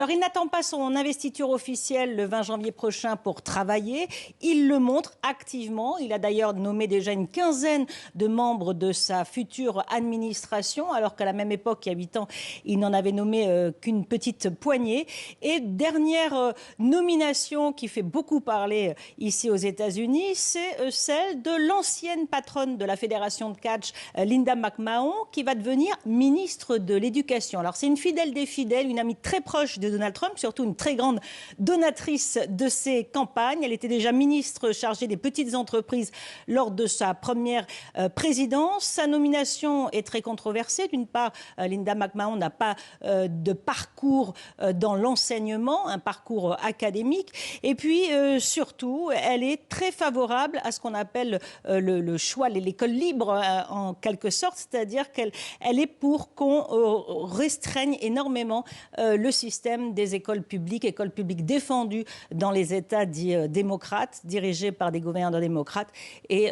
Alors, il n'attend pas son investiture officielle le 20 janvier prochain pour travailler. Il le montre activement. Il a d'ailleurs nommé déjà une quinzaine de membres de sa future administration, alors qu'à la même époque, il y a 8 ans, il n'en avait nommé qu'une petite poignée. Et dernière nomination qui fait beaucoup parler ici aux États-Unis, c'est celle de l'ancienne patronne de la fédération de catch, Linda McMahon, qui va devenir ministre de l'Éducation. Alors, c'est une fidèle des fidèles, une amie très proche de Donald Trump, surtout une très grande donatrice de ses campagnes. Elle était déjà ministre chargée des petites entreprises lors de sa première présidence. Sa nomination est très controversée. D'une part, Linda McMahon n'a pas de parcours dans l'enseignement, un parcours académique. Et puis, surtout, elle est très favorable à ce qu'on appelle le choix, l'école libre en quelque sorte, c'est-à-dire qu'elle est pour qu'on restreigne énormément le système des écoles publiques défendues dans les États dits démocrates, dirigés par des gouverneurs démocrates, et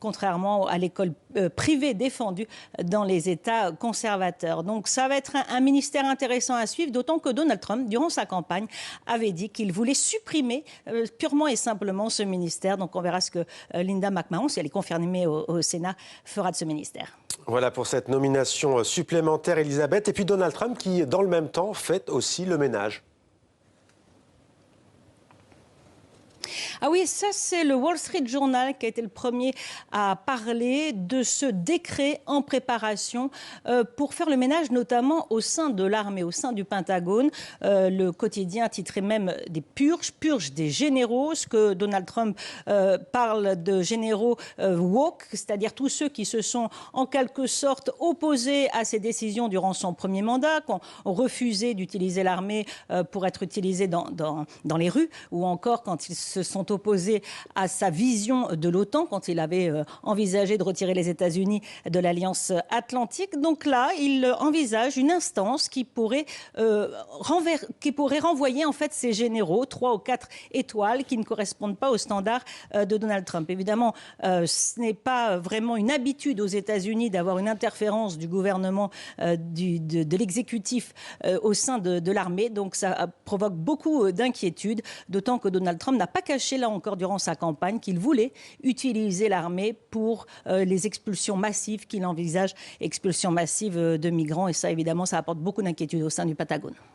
contrairement à l'école privée défendue dans les États conservateurs. Donc ça va être un ministère intéressant à suivre, d'autant que Donald Trump, durant sa campagne, avait dit qu'il voulait supprimer purement et simplement ce ministère. Donc on verra ce que Linda McMahon, si elle est confirmée au Sénat, fera de ce ministère. Voilà pour cette nomination supplémentaire, Elisabeth. Et puis Donald Trump qui, dans le même temps, fait aussi le ménage. Ah oui, ça c'est le Wall Street Journal qui a été le premier à parler de ce décret en préparation pour faire le ménage notamment au sein de l'armée, au sein du Pentagone. Le quotidien titrait même des purges des généraux, ce que Donald Trump parle de généraux woke, c'est-à-dire tous ceux qui se sont en quelque sorte opposés à ses décisions durant son premier mandat, qui ont refusé d'utiliser l'armée pour être utilisée dans les rues, ou encore quand ils se sont opposés à sa vision de l'OTAN, quand il avait envisagé de retirer les États-Unis de l'Alliance Atlantique. Donc là, il envisage une instance qui pourrait renvoyer en fait ces généraux, 3 ou 4 étoiles, qui ne correspondent pas aux standards de Donald Trump. Évidemment, ce n'est pas vraiment une habitude aux États-Unis d'avoir une interférence du gouvernement, de l'exécutif au sein de l'armée. Donc ça provoque beaucoup d'inquiétudes, d'autant que Donald Trump n'a pas caché là encore durant sa campagne qu'il voulait utiliser l'armée pour les expulsions massives qu'il envisage, expulsions massives de migrants. Et ça, évidemment, ça apporte beaucoup d'inquiétudes au sein du Pentagone.